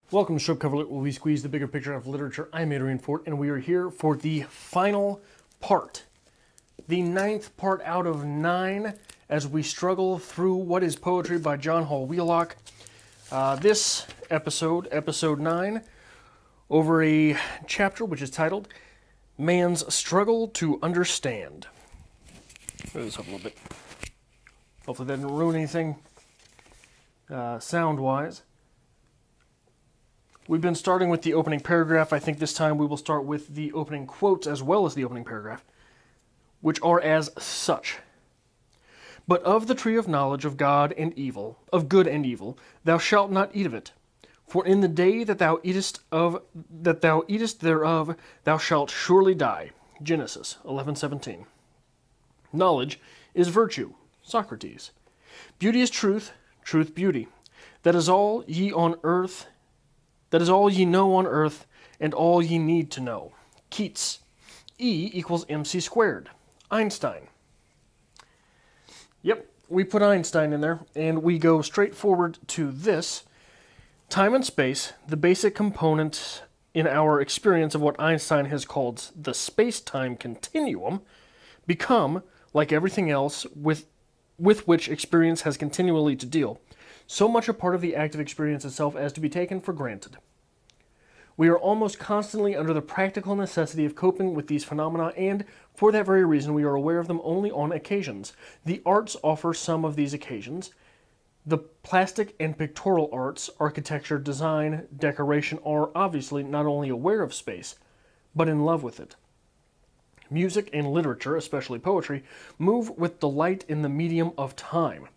Welcome to Strip Cover Lit, where we squeeze the bigger picture of literature. I'm Adrian Fort, and we are here for the final part. The 9th part out of 9, as we struggle through what is poetry by John Hall Wheelock. This episode, episode 9, over a chapter which is titled, Man's Struggle to Understand. Move this up a little bit. Hopefully that didn't ruin anything sound-wise. We've been starting with the opening paragraph. I think this time we will start with the opening quotes as well as the opening paragraph, which are as such. But of the tree of knowledge of God and evil, of good and evil, thou shalt not eat of it. For in the day that thou eatest thereof, thou shalt surely die. Genesis 11:17. Knowledge is virtue. Socrates. Beauty is truth, truth beauty. That is all ye on earth. That is all ye know on earth, and all ye need to know. Keats. E equals mc squared. Einstein. Yep, we put Einstein in there, and we go straight forward to this. Time and space, the basic component in our experience of what Einstein has called the space-time continuum, become, like everything else with which experience has continually to deal, so much a part of the active experience itself as to be taken for granted. We are almost constantly under the practical necessity of coping with these phenomena, and for that very reason we are aware of them only on occasions. The arts offer some of these occasions. The plastic and pictorial arts, architecture, design, decoration, are obviously not only aware of space, but in love with it. Music and literature, especially poetry, move with delight in the medium of time.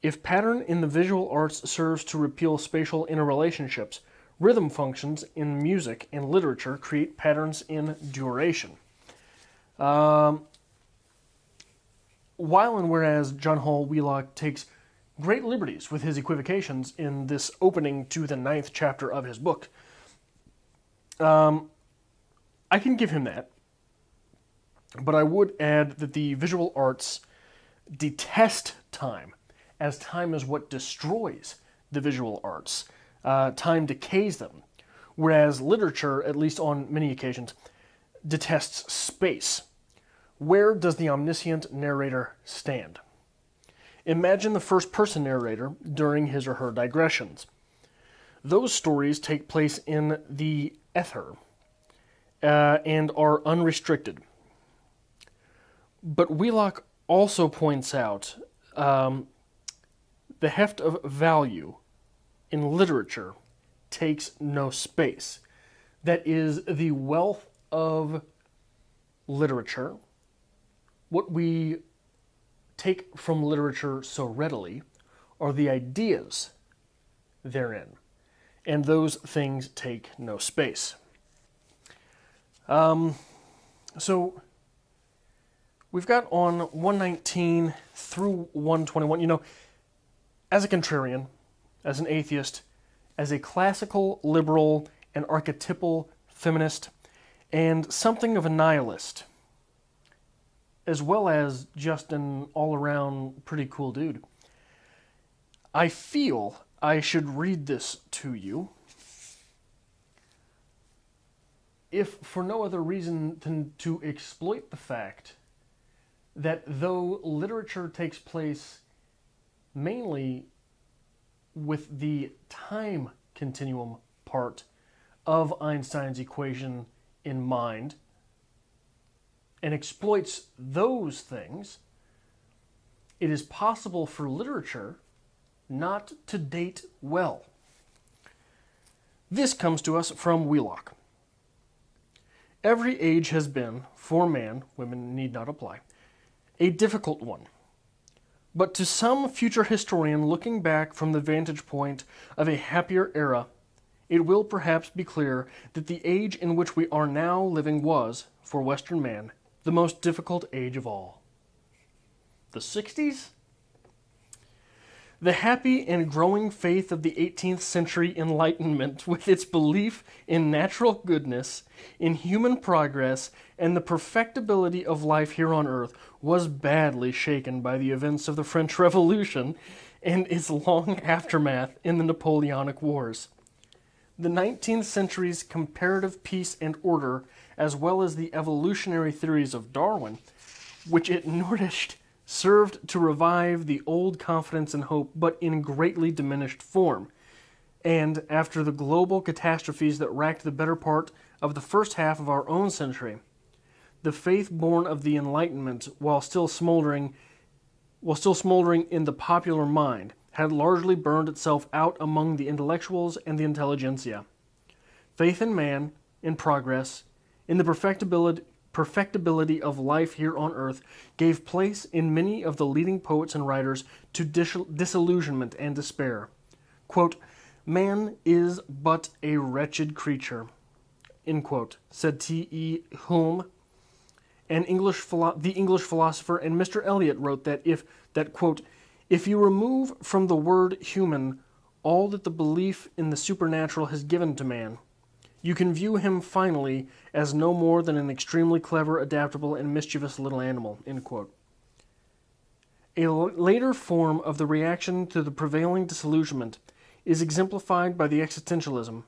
If pattern in the visual arts serves to repeal spatial interrelationships, rhythm functions in music and literature create patterns in duration. While and whereas John Hall Wheelock takes great liberties with his equivocations in this opening to the 9th chapter of his book, I can give him that, but I would add that the visual arts detest time, as time is what destroys the visual arts. Time decays them, whereas literature, at least on many occasions, detests space. Where does the omniscient narrator stand? Imagine the first-person narrator during his or her digressions. Those stories take place in the ether and are unrestricted. But Wheelock also points out the heft of value in literature takes no space. That is the wealth of literature. What we take from literature so readily are the ideas therein, and those things take no space. So we've got on 119 through 121, as a contrarian, as an atheist, as a classical liberal and archetypal feminist, and something of a nihilist, as well as just an all-around pretty cool dude, I feel I should read this to you, if for no other reason than to exploit the fact that though literature takes place mainly with the time continuum part of Einstein's equation in mind, and exploits those things, it is possible for literature not to date well. This comes to us from Wheelock. Every age has been, for man, women need not apply, a difficult one. But to some future historian looking back from the vantage point of a happier era, it will perhaps be clear that the age in which we are now living was, for Western man, the most difficult age of all. The 60s? The happy and growing faith of the 18th century Enlightenment, with its belief in natural goodness, in human progress, and the perfectibility of life here on earth, was badly shaken by the events of the French Revolution and its long aftermath in the Napoleonic Wars. The 19th century's comparative peace and order, as well as the evolutionary theories of Darwin, which it nourished, served to revive the old confidence and hope, but in greatly diminished form. And after the global catastrophes that racked the better part of the first half of our own century, the faith born of the Enlightenment, while still smoldering in the popular mind, had largely burned itself out among the intellectuals and the intelligentsia. Faith in man, in progress, in the perfectibility of life here on earth, gave place in many of the leading poets and writers to disillusionment and despair. Quote, "Man is but a wretched creature," end quote, said T.E. Hulme. The English philosopher, and Mr. Eliot wrote that quote, "If you remove from the word human all that the belief in the supernatural has given to man, you can view him finally as no more than an extremely clever, adaptable, and mischievous little animal," end quote. A later form of the reaction to the prevailing disillusionment is exemplified by existentialism,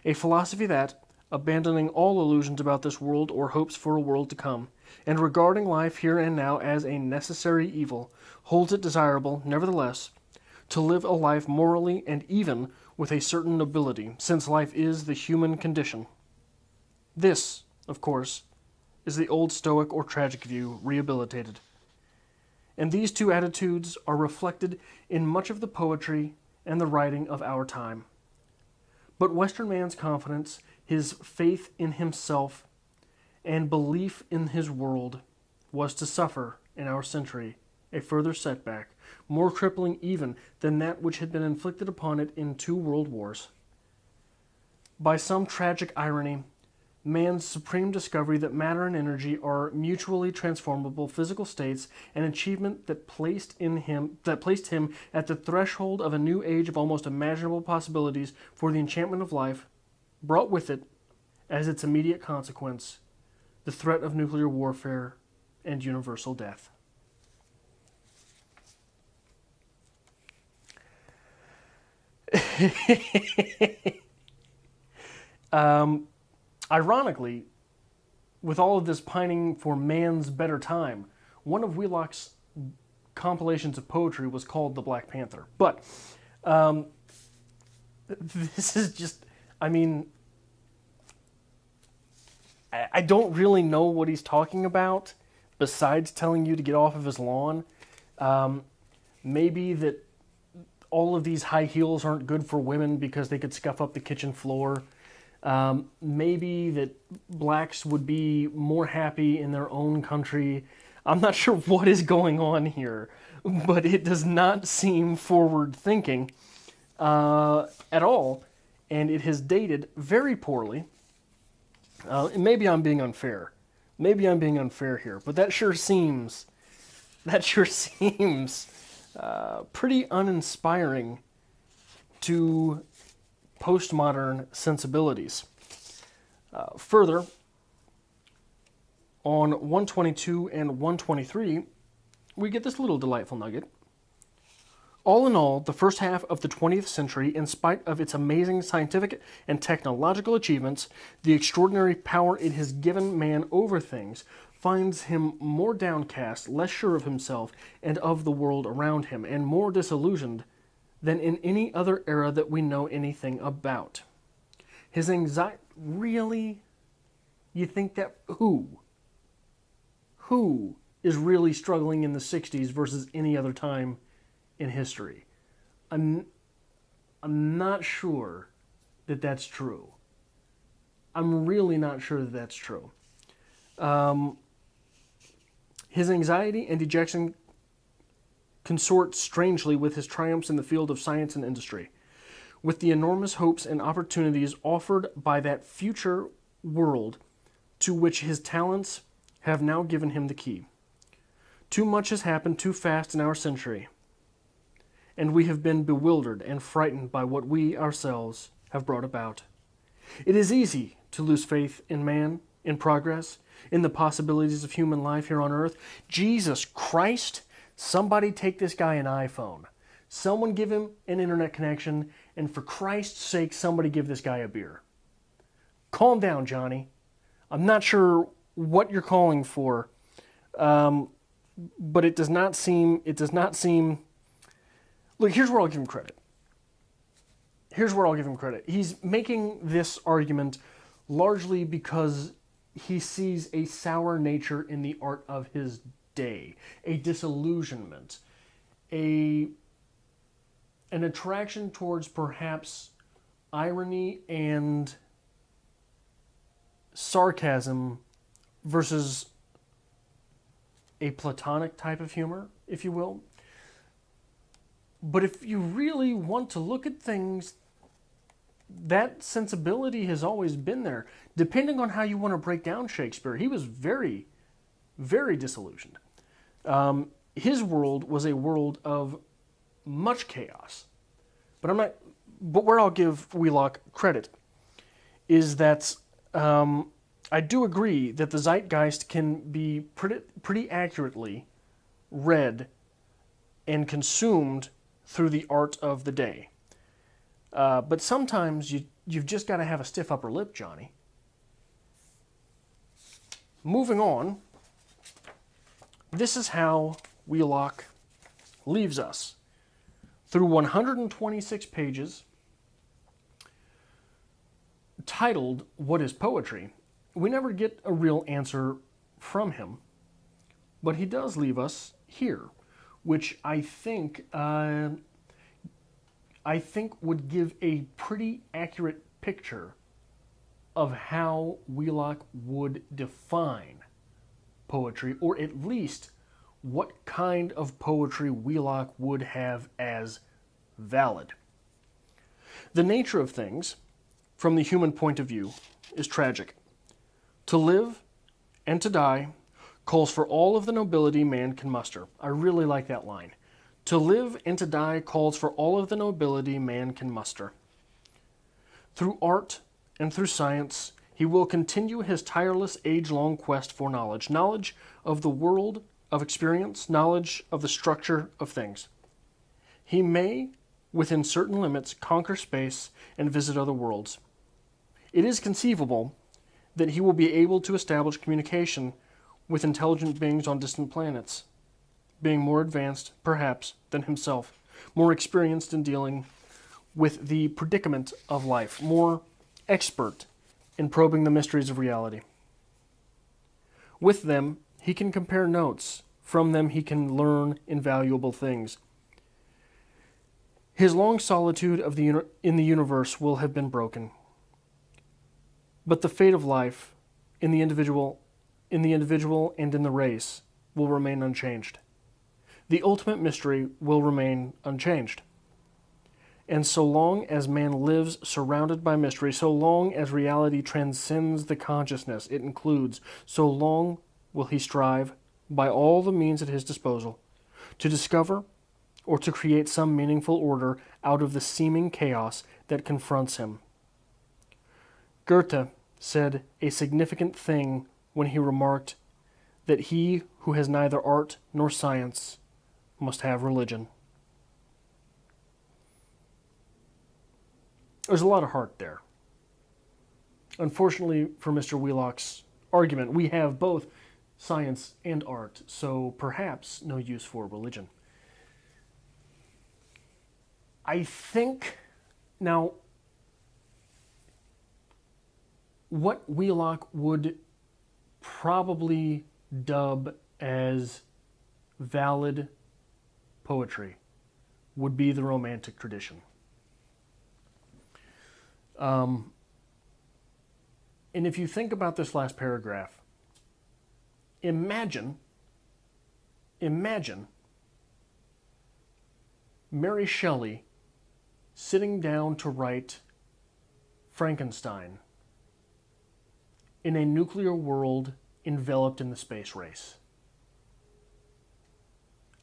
a philosophy that, abandoning all illusions about this world or hopes for a world to come, and regarding life here and now as a necessary evil, holds it desirable, nevertheless, to live a life morally and even with a certain nobility, since life is the human condition. This, of course, is the old Stoic or tragic view rehabilitated. And these two attitudes are reflected in much of the poetry and the writing of our time. But Western man's confidence, his faith in himself, and belief in his world was to suffer, in our century, a further setback, more crippling even than that which had been inflicted upon it in 2 world wars. By some tragic irony, man's supreme discovery that matter and energy are mutually transformable physical states, an achievement that placed him at the threshold of a new age of almost imaginable possibilities for the enchantment of life, brought with it, as its immediate consequence, the threat of nuclear warfare and universal death. Ironically, with all of this pining for man's better time, one of Wheelock's compilations of poetry was called The Black Panther. But this is just, I mean, I don't really know what he's talking about, besides telling you to get off of his lawn. Maybe that all of these high heels aren't good for women because they could scuff up the kitchen floor. Maybe that blacks would be more happy in their own country. I'm not sure what is going on here, but it does not seem forward-thinking at all, and it has dated very poorly. Maybe I'm being unfair. Maybe I'm being unfair here, but that sure seems pretty uninspiring to postmodern sensibilities. Further, on 122 and 123, we get this little delightful nugget. All in all, the first half of the 20th century, in spite of its amazing scientific and technological achievements, the extraordinary power it has given man over things, finds him more downcast, less sure of himself and of the world around him, and more disillusioned than in any other era that we know anything about. His anxiety... Really? You think that... Who? Who is really struggling in the 60s versus any other time in history? I'm not sure that that's true. I'm really not sure that that's true. His anxiety and dejection consort strangely with his triumphs in the field of science and industry, with the enormous hopes and opportunities offered by that future world to which his talents have now given him the key. Too much has happened too fast in our century, and we have been bewildered and frightened by what we ourselves have brought about. It is easy to lose faith in man, in progress, in the possibilities of human life here on earth. Jesus Christ, somebody take this guy an iPhone. Someone give him an internet connection, and for Christ's sake, somebody give this guy a beer. Calm down, Johnny. I'm not sure what you're calling for, but it does not seem... Look, here's where I'll give him credit. He's making this argument largely because he sees a sour nature in the art of his day, a disillusionment, an attraction towards perhaps irony and sarcasm versus a platonic type of humor, if you will. But if you really want to look at things, that sensibility has always been there. Depending on how you want to break down Shakespeare, he was very, very disillusioned. His world was a world of much chaos. But where I'll give Wheelock credit is that I do agree that the zeitgeist can be pretty accurately read and consumed through the art of the day. But sometimes you've just got to have a stiff upper lip, Johnny. Moving on, this is how Wheelock leaves us. Through 126 pages, titled, "What is Poetry?" We never get a real answer from him, but he does leave us here, which I think would give a pretty accurate picture of how Wheelock would define poetry, or at least what kind of poetry Wheelock would have as valid. The nature of things, from the human point of view, is tragic. To live and to die calls for all of the nobility man can muster. I really like that line. To live and to die calls for all of the nobility man can muster. Through art and through science, he will continue his tireless age-long quest for knowledge. Knowledge of the world of experience, knowledge of the structure of things. He may, within certain limits, conquer space and visit other worlds. It is conceivable that he will be able to establish communication with intelligent beings on distant planets, being more advanced, perhaps, than himself, more experienced in dealing with the predicament of life, more expert in probing the mysteries of reality. With them, he can compare notes. From them, he can learn invaluable things. His long solitude in the universe will have been broken. But the fate of life in the individual and in the race will remain unchanged. The ultimate mystery will remain unchanged. And so long as man lives surrounded by mystery, so long as reality transcends the consciousness it includes, so long will he strive, by all the means at his disposal, to discover or to create some meaningful order out of the seeming chaos that confronts him. Goethe said a significant thing when he remarked that he who has neither art nor science must have religion. There's a lot of heart there. Unfortunately for Mr. Wheelock's argument, we have both science and art, so perhaps no use for religion. I think, now, what Wheelock would probably dub as valid poetry would be the Romantic tradition. And if you think about this last paragraph, imagine Mary Shelley sitting down to write Frankenstein in a nuclear world enveloped in the space race.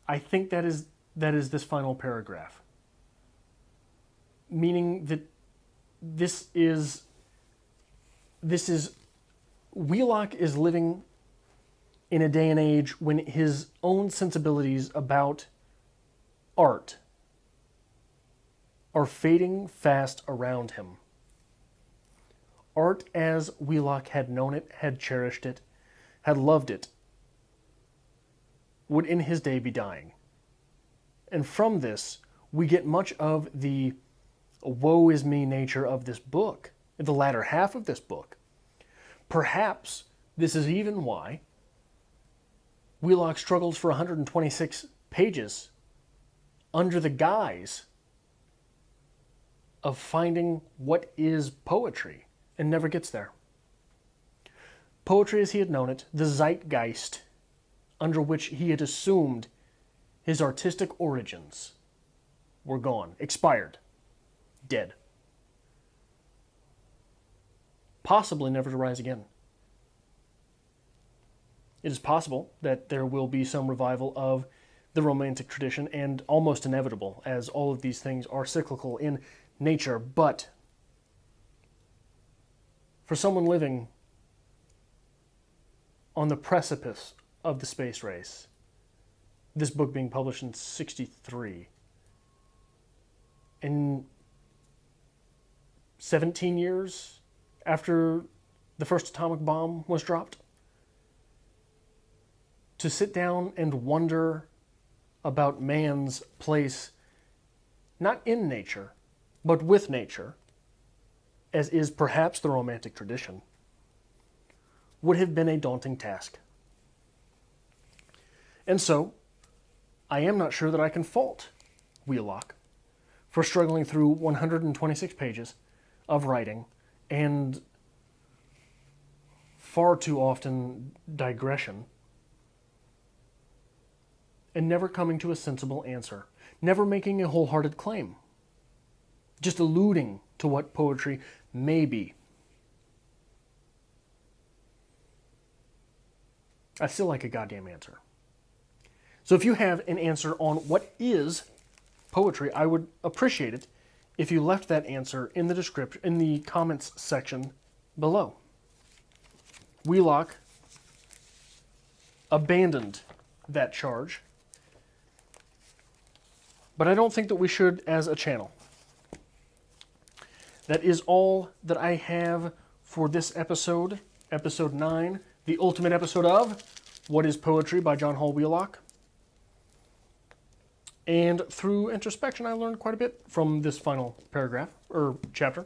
I think that is this final paragraph. Meaning that this is Wheelock is living in a day and age when his own sensibilities about art are fading fast around him. Art as Wheelock had known it, had cherished it, had loved it, would in his day be dying. And from this, we get much of the woe is me nature of this book, the latter half of this book. Perhaps this is even why Wheelock struggles for 126 pages under the guise of finding what is poetry and never gets there. Poetry as he had known it, the zeitgeist under which he had assumed his artistic origins, were gone, expired, dead. Possibly never to rise again. It is possible that there will be some revival of the Romantic tradition, and almost inevitable, as all of these things are cyclical in nature, but for someone living on the precipice of the space race, this book being published in '63, and 17 years after the first atomic bomb was dropped, to sit down and wonder about man's place, not in nature, but with nature, as is perhaps the Romantic tradition, would have been a daunting task. And so, I am not sure that I can fault Wheelock for struggling through 126 pages of writing and far too often digression, and never coming to a sensible answer, never making a wholehearted claim, just alluding to what poetry may be. I still like a goddamn answer. So if you have an answer on what is poetry, I would appreciate it if you left that answer in the description, in the comments section below. Wheelock abandoned that charge, but I don't think that we should as a channel. That is all that I have for this episode, episode 9, the ultimate episode of What is Poetry by John Hall Wheelock. And through introspection, I learned quite a bit from this final paragraph, or chapter,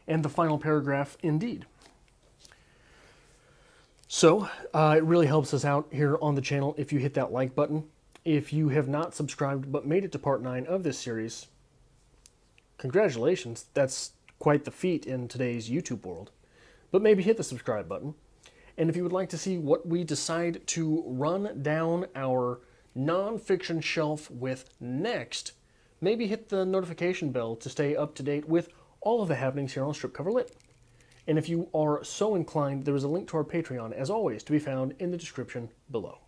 and the final paragraph indeed. So, it really helps us out here on the channel if you hit that like button. If you have not subscribed but made it to part 9 of this series, congratulations. That's quite the feat in today's YouTube world. But maybe hit the subscribe button. And if you would like to see what we decide to run down our non-fiction shelf with next, maybe hit the notification bell to stay up to date with all of the happenings here on Strip Cover Lit. And if you are so inclined, there is a link to our Patreon, as always, to be found in the description below.